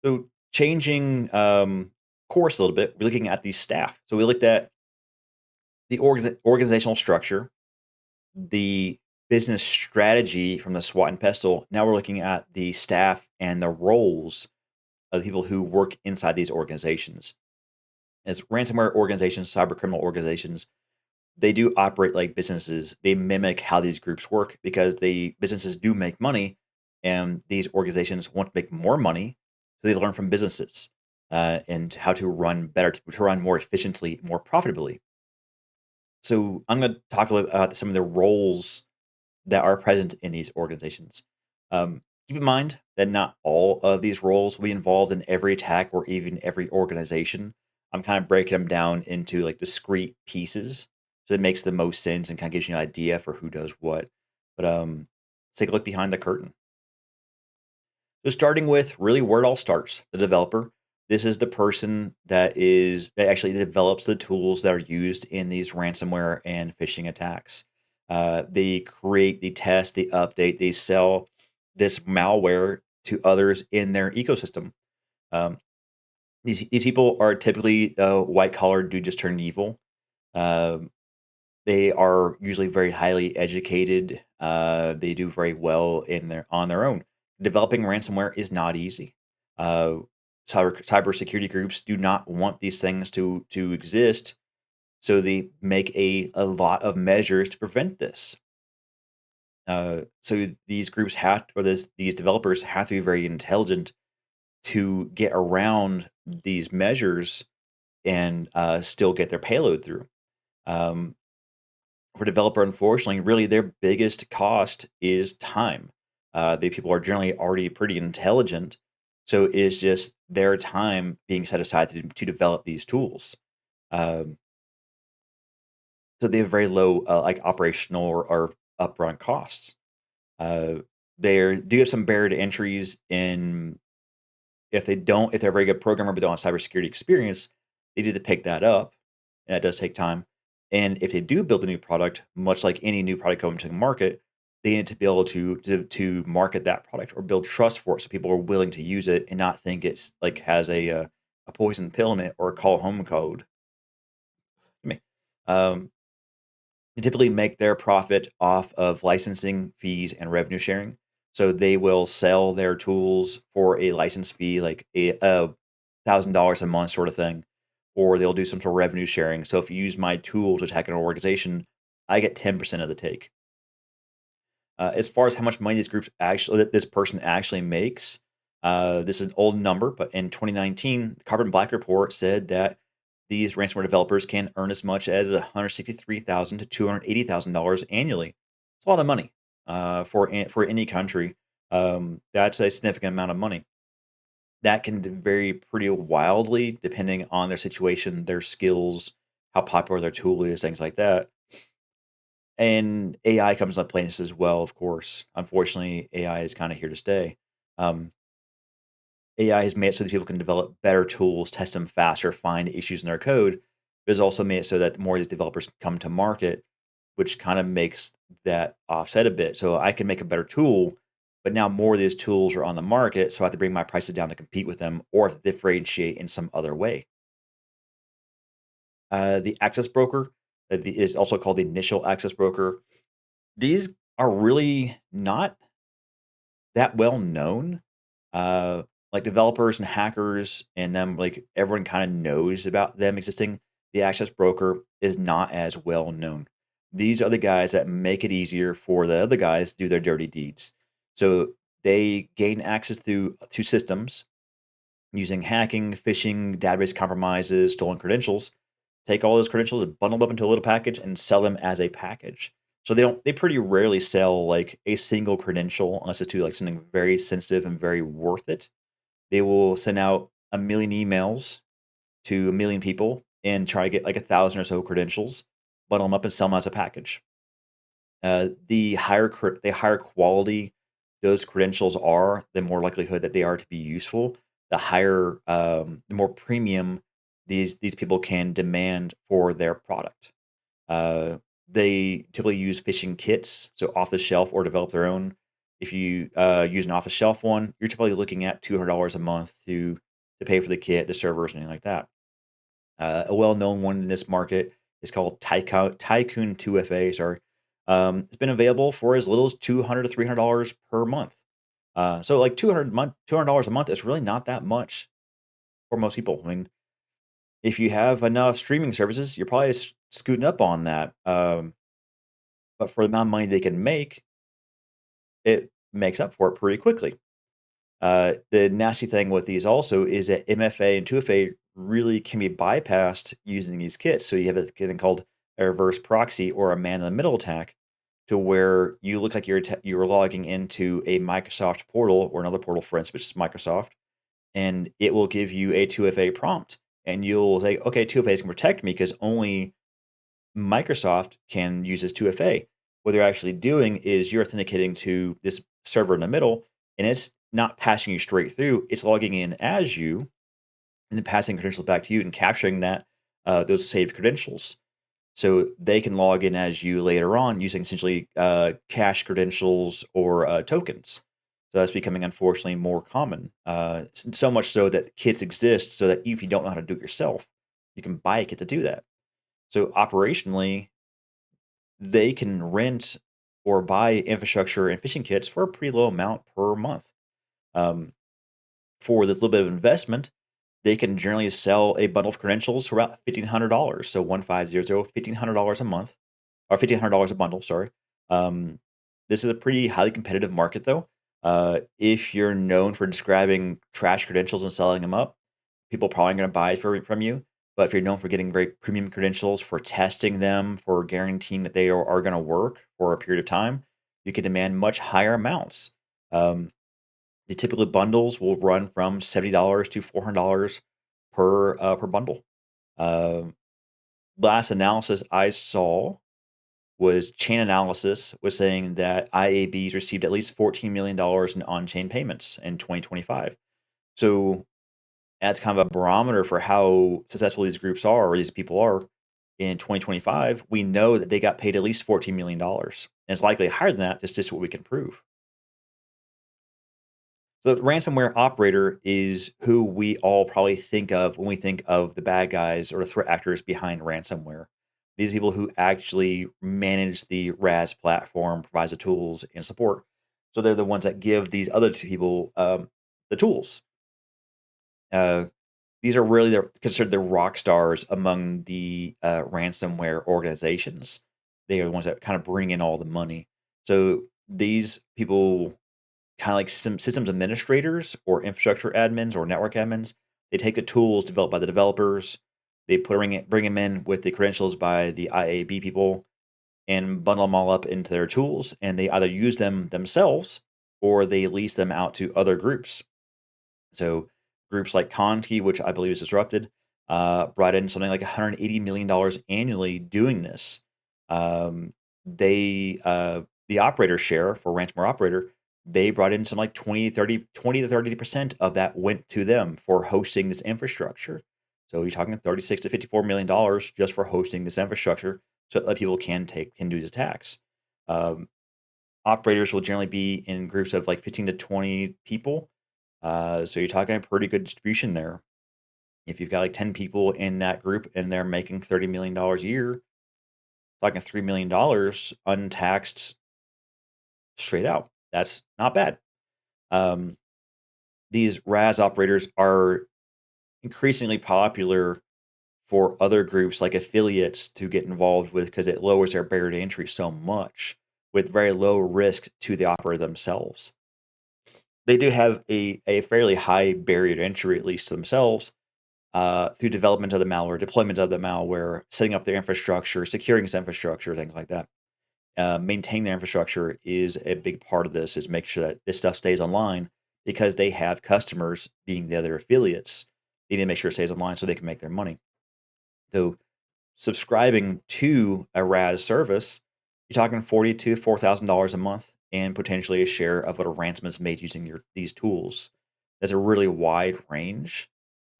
So changing course a little bit, we're looking at the staff. So we looked at the organizational structure, the business strategy from the SWOT and PESTLE. Now we're looking at the staff and the roles of the people who work inside these organizations. As ransomware organizations, cyber criminal organizations, they do operate like businesses. They mimic how these groups work because they businesses do make money, and these organizations want to make more money, so they learn from businesses and how to run better, to run more efficiently, more profitably. So I'm going to talk a little about some of the roles that are present in these organizations. Keep in mind that not all of these roles will be involved in every attack or even every organization. I'm kind of breaking them down into like discrete pieces so it makes the most sense and kind of gives you an idea for who does what. But let's take a look behind the curtain. So starting with really where it all starts, the developer. This is the person that actually develops the tools that are used in these ransomware and phishing attacks. They create, they test, they update, they sell this malware to others in their ecosystem. Um, these people are typically white collar dude just turned evil. Um, they are usually very highly educated. They do very well in their on their own. Developing ransomware is not easy. Uh, cybersecurity groups do not want these things to exist, so they make a lot of measures to prevent this. So these groups have, or these developers have to be very intelligent to get around these measures and still get their payload through. Um, for developer, unfortunately, really their biggest cost is time. The people are generally already pretty intelligent, so it's just their time being set aside to develop these tools. Um, so they have very low like operational or upfront costs. Uh, they do have some barrier to entries in if they're a very good programmer but don't have cybersecurity experience, they need to pick that up, and that does take time. And if they do build a new product, much like any new product coming to the market, they need to be able to market that product or build trust for it, so people are willing to use it and not think it's like has a poison pill in it or a call home code. I mean, um, they typically make their profit off of licensing fees and revenue sharing. So they will sell their tools for a license fee, like a $1,000 a month sort of thing, or they'll do some sort of revenue sharing. So if you use my tool to attack an organization, I get 10% of the take. As far as how much money these groups actually, that this person actually makes, this is an old number, but in 2019, the Carbon Black report said that these ransomware developers can earn as much as $163,000 to $280,000 annually. It's a lot of money for any country. That's a significant amount of money. That can vary pretty wildly depending on their situation, their skills, how popular their tool is, things like that. And AI comes into play in this as well, of course. Unfortunately, AI is kind of here to stay. Um, AI has made it so that people can develop better tools, test them faster, find issues in their code. But it's also made it so that more of these developers come to market, which kind of makes that offset a bit. So I can make a better tool, but now more of these tools are on the market, so I have to bring my prices down to compete with them or to differentiate in some other way. The access broker is also called the initial access broker. These are really not that well known. Like developers and hackers and them, like everyone kind of knows about them existing. The access broker is not as well known. These are the guys that make it easier for the other guys to do their dirty deeds. So they gain access to systems using hacking, phishing, database compromises, stolen credentials. Take all those credentials and bundle them up into a little package and sell them as a package. So they pretty rarely sell like a single credential unless it's to like something very sensitive and very worth it. They will send out a million emails to a million people and try to get like 1,000 or so credentials, bundle them up and sell them as a package. The higher quality those credentials are, the more likelihood that they are to be useful. The more premium these people can demand for their product. Uh, they typically use phishing kits, so off the shelf or develop their own. If you use an off-the-shelf one, you're typically looking at $200 a month to pay for the kit, the servers, and anything like that. A well-known one in this market is called Tycoon 2FA. Sorry, it's been available for as little as $200 to $300 per month. So like $200 a month is really not that much for most people. I mean, if you have enough streaming services, you're probably scooting up on that. But for the amount of money they can make, it makes up for it pretty quickly. The nasty thing with these also is that MFA and 2FA really can be bypassed using these kits. So you have a thing called a reverse proxy or a man in the middle attack, to where you look like you're logging into a Microsoft portal or another portal, for instance, which is Microsoft, and it will give you a 2FA prompt, and you'll say, okay, 2FA is going to protect me because only Microsoft can use this 2FA. What they're actually doing is you're authenticating to this server in the middle, and it's not passing you straight through. It's logging in as you, and then passing credentials back to you and capturing that those saved credentials. So they can log in as you later on using essentially cache credentials or tokens. So that's becoming unfortunately more common. So much so that kits exist so that if you don't know how to do it yourself, you can buy a kit to do that. So operationally, they can rent or buy infrastructure and phishing kits for a pretty low amount per month. Um, for this little bit of investment, they can generally sell a bundle of credentials for about $1,500. So 1500, $1,500 a month, or $1,500 a bundle. Sorry. Um, this is a pretty highly competitive market, though. If you're known for describing trash credentials and selling them up, people probably going to buy from you. But if you're known for getting very premium credentials, for testing them, for guaranteeing that they are going to work for a period of time, you can demand much higher amounts. Um, the typical bundles will run from $70 to $400 per bundle. Um, Last analysis I saw was Chain Analysis was saying that IABs received at least $14 million in on-chain payments in 2025. So that's kind of a barometer for how successful these groups are, or these people are. In 2025, we know that they got paid at least $14 million. And it's likely higher than that, just what we can prove. So the ransomware operator is who we all probably think of when we think of the bad guys or the threat actors behind ransomware. These people who actually manage the RAS platform, provides the tools and support. So they're the ones that give these other two people the tools. Uh, these are really considered the rock stars among the ransomware organizations. They are the ones that kind of bring in all the money. So these people, kind of like some systems administrators or infrastructure admins or network admins, they take the tools developed by the developers, they bring them in with the credentials by the IAB people, and bundle them all up into their tools, and they either use them themselves or they lease them out to other groups. So groups like Conti, which I believe is disrupted, brought in something like $180 million annually doing this. The operator share for ransomware operator, they brought in some like 20 to 30% of that went to them for hosting this infrastructure. So you're talking 36 to $54 million just for hosting this infrastructure so that people can do these attacks. Um, Operators will generally be in groups of like 15 to 20 people. So you're talking a pretty good distribution there. If you've got like 10 people in that group and they're making $30 million a year, talking $3 million untaxed straight out. That's not bad. Um, these RAS operators are increasingly popular for other groups like affiliates to get involved with because it lowers their barrier to entry so much with very low risk to the operator themselves. They do have a fairly high barrier to entry, at least to themselves, through development of the malware, deployment of the malware, setting up their infrastructure, securing its infrastructure, things like that. Maintaining their infrastructure is a big part of this, is make sure that this stuff stays online because they have customers being the other affiliates. They need to make sure it stays online so they can make their money. So subscribing to a RAS service, you're talking $40 to $4,000 a month and potentially a share of what a ransom is made using these tools. That's a really wide range.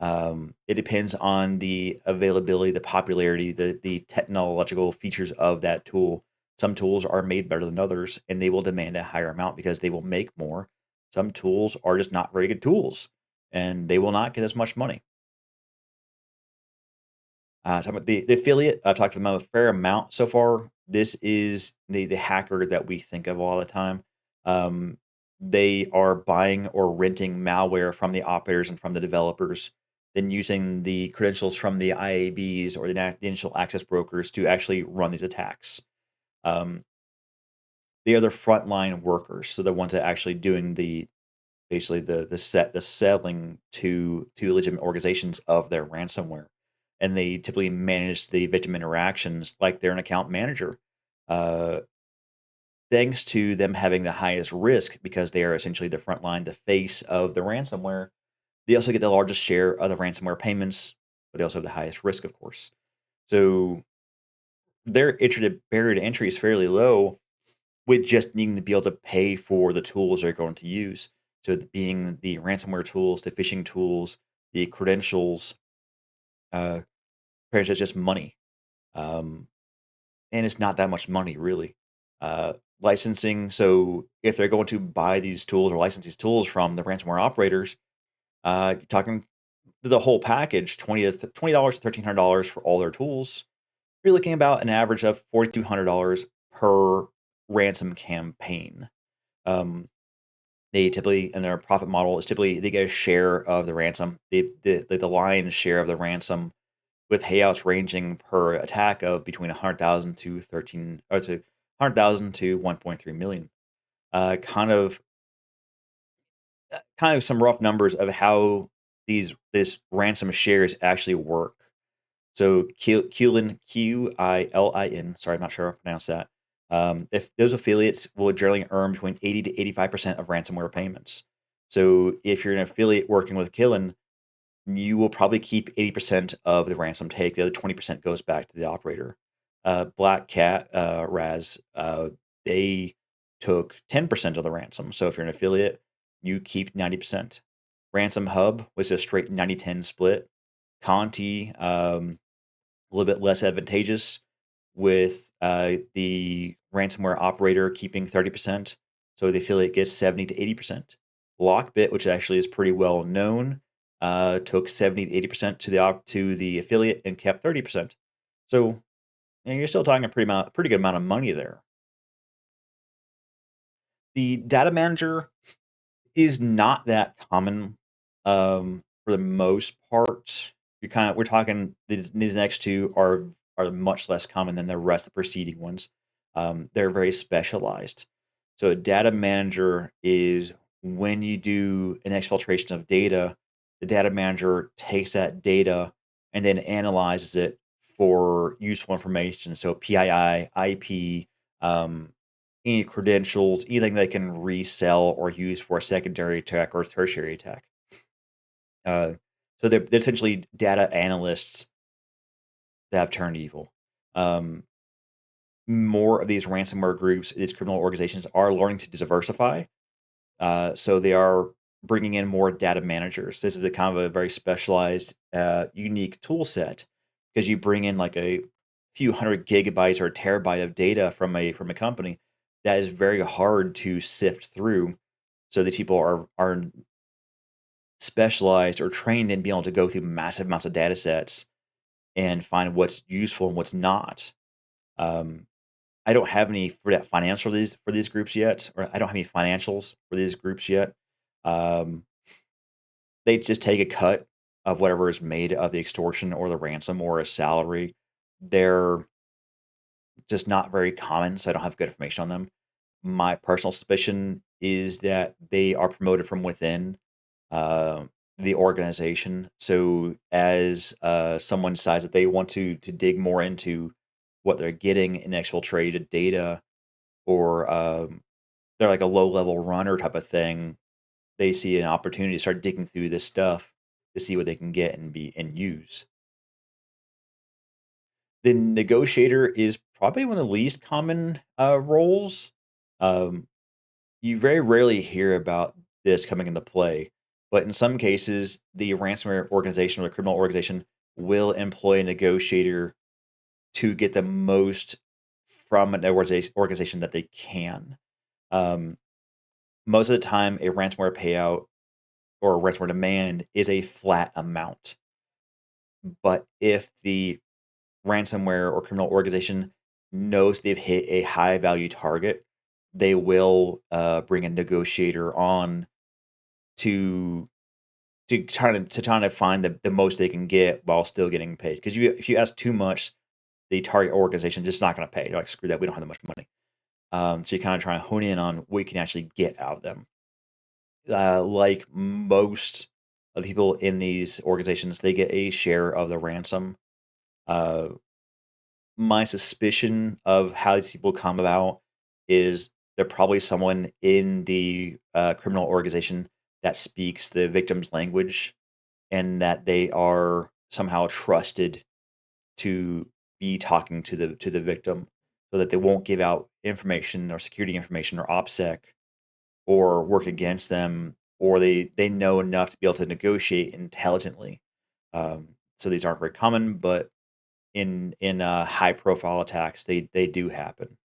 It depends on the availability, the popularity, the technological features of that tool. Some tools are made better than others, and they will demand a higher amount because they will make more. Some tools are just not very good tools, and they will not get as much money. Talking about the affiliate, I've talked to them a fair amount so far. This is the hacker that we think of all the time. Um, they are buying or renting malware from the operators and from the developers, then using the credentials from the IABs or the initial access brokers to actually run these attacks. Um, they are the frontline workers, so the ones that are actually doing the basically the selling to legitimate organizations of their ransomware, and they typically manage the victim interactions like they're an account manager. Uh, Thanks to them having the highest risk because they are essentially the front line, the face of the ransomware. They also get the largest share of the ransomware payments, but they also have the highest risk, of course. So their barrier to entry is fairly low, with just needing to be able to pay for the tools they're going to use. So being the ransomware tools, the phishing tools, the credentials, uh, pretty much just money. Um, and it's not that much money really. Licensing. So if they're going to buy these tools or license these tools from the ransomware operators, you're talking the whole package, $20 to $1,300 for all their tools. You're looking about an average of $4,200 per ransom campaign. Um, They typically, and their profit model is typically they get a share of the ransom. The lion's share of the ransom, with payouts ranging per attack of between 100,000 to 100,000 to 1.3 million. Kind of some rough numbers of how this ransom shares actually work. So QILIN, sorry, I'm not sure how to pronounce that. If those affiliates will generally earn between 80 to 85% of ransomware payments. So if you're an affiliate working with Killin, you will probably keep 80% of the ransom take. The other 20% goes back to the operator. Black Cat, they took 10% of the ransom. So if you're an affiliate, you keep 90%. Ransom Hub was a straight 90-10 split. Conti, a little bit less advantageous, with the ransomware operator keeping 30%. So the affiliate gets 70 to 80%. Lockbit, which actually is pretty well known, took 70 to 80% to the affiliate and kept 30%. So you're still talking a pretty good amount of money there. The data manager is not that common, for the most part. We're talking these next two are much less common than the rest of the preceding ones. They're very specialized. So a data manager is when you do an exfiltration of data, the data manager takes that data and then analyzes it for useful information. So PII, IP, any credentials, anything they can resell or use for a secondary attack or tertiary attack. Uh, so they're essentially data analysts that have turned evil. Um, More of these ransomware groups, these criminal organizations are learning to diversify. So they are bringing in more data managers. This is a kind of a very specialized, unique tool set, because you bring in like a few hundred gigabytes or a terabyte of data from a company that is very hard to sift through. So these people are specialized or trained in being able to go through massive amounts of data sets and find what's useful and what's not. Um, I don't have any for that financial for these groups yet, or I don't have any financials for these groups yet. Um, they just take a cut of whatever is made of the extortion or the ransom or a salary. They're just not very common, so I don't have good information on them. My personal suspicion is that they are promoted from within uh, the organization. So as someone decides that they want to dig more into what they're getting in exfiltrated data, or they're like a low level runner type of thing, they see an opportunity to start digging through this stuff to see what they can get and use. The negotiator is probably one of the least common roles. Um, you very rarely hear about this coming into play, but in some cases, the ransomware organization or the criminal organization will employ a negotiator to get the most from an organization that they can. Um, Most of the time, a ransomware payout or a ransomware demand is a flat amount. But if the ransomware or criminal organization knows they've hit a high value target, they will bring a negotiator on to trying to find the most they can get while still getting paid. Because if you ask too much, the target organization just not going to pay. They're like, screw that, we don't have that much money. So you kind of try and hone in on what you can actually get out of them. Like most of the people in these organizations, they get a share of the ransom. Uh, my suspicion of how these people come about is they're probably someone in the criminal organization that speaks the victim's language, and that they are somehow trusted to be talking to the victim, so that they won't give out information or security information or OPSEC or work against them, or they know enough to be able to negotiate intelligently. So these aren't very common, but in high profile attacks, they do happen.